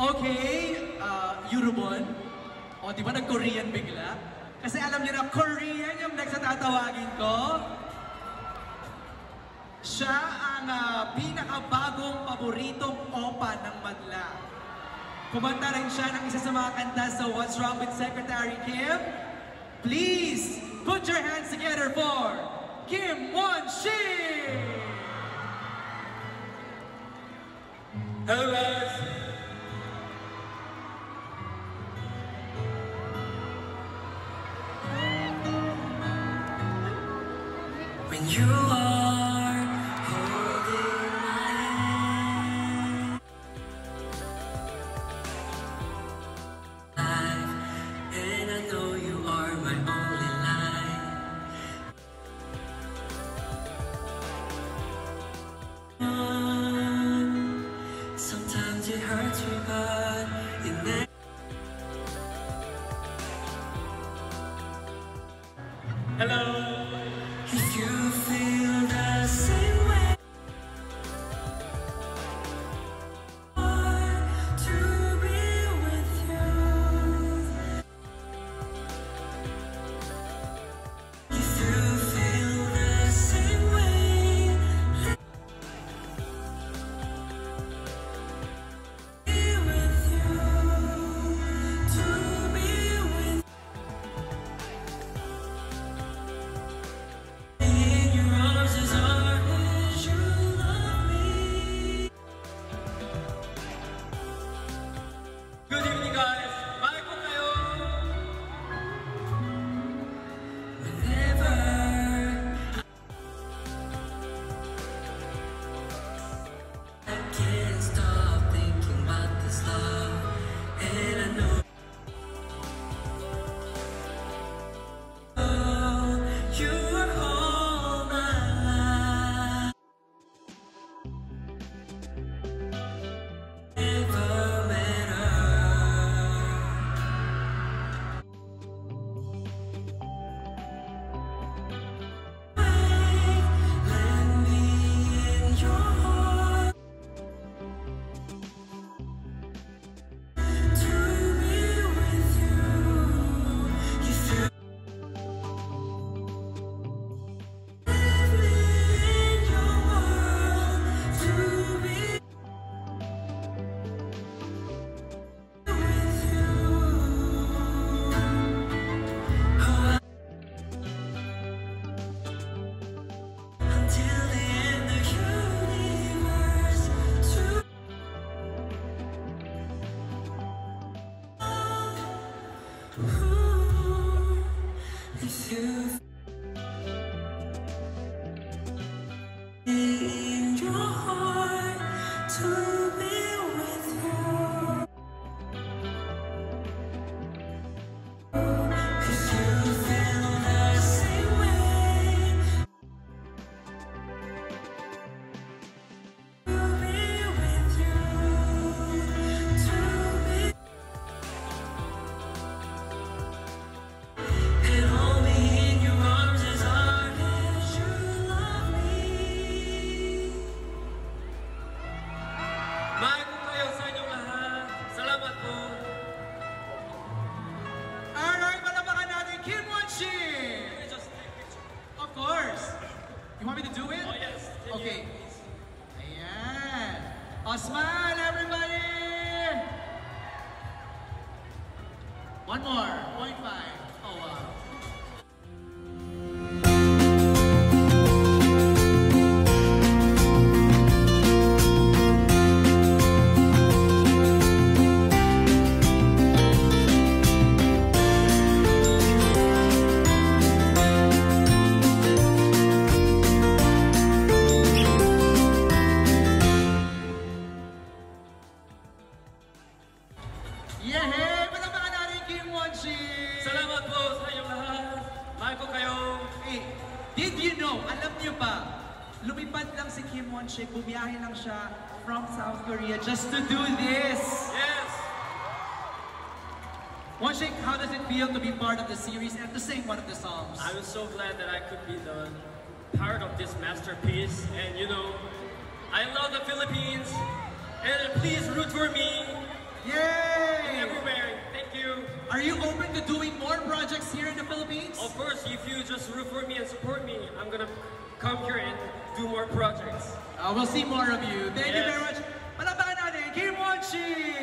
Okay, Eurobon. O, di ba nag-Korean bigla? Kasi alam niyo na, Korean yung next na tatawagin ko. Siya ang pinakabagong paboritong opa ng madla. Kumanta rin siya ng isa sa mga kanta sa What's Wrong with Secretary Kim? Please, put your hands together for Kim Won-shi! Hello guys! When you are holding my hand, and I know you are my only light. Sometimes it hurts me, but it never. Hello. If you feel the same way, to be with you. If you feel the same way, be with you. To be with you. Good evening, guys. Bye po kayo. Whenever I can't stop thinking about this love, and I know you are all my life. Never met her. Let me in your heart to be with you. You feel let me in your world to be with you. Oh, until the end of the universe to with you. In your heart to be with you. 'Cause you feel the same way. To be with you. To be and hold me in your arms as hard as you love me. Mahal ko kayo sa inyong lahat. Salamat po. Alright, palapakan natin Kim Won-shi! Just take a picture. Of course! You want me to do it? Oh yes. Okay. Ayan. Oh, smile, everybody! One more. 0.5. Oh, wow. Yehey! Palapakan natin Kim Won-shi! Salamat po sa inyong lahat. Mahal ko kayo. Hey, did you know, alam niyo ba, lumipad lang si Kim Won-shi, bumiyahe lang siya from South Korea just to do this. Yes. Won-shi, how does it feel to be part of the series and to sing one of the songs? I was so glad that I could be the part of this masterpiece. And you know, I love the Philippines. And please root for me. Yeah! doing more projects here in the Philippines? Of course, if you just root for me and support me, I'm gonna come here and do more projects. We'll see more of you. Thank you Yes. very much. Palabanan natin, Kim Won-chi!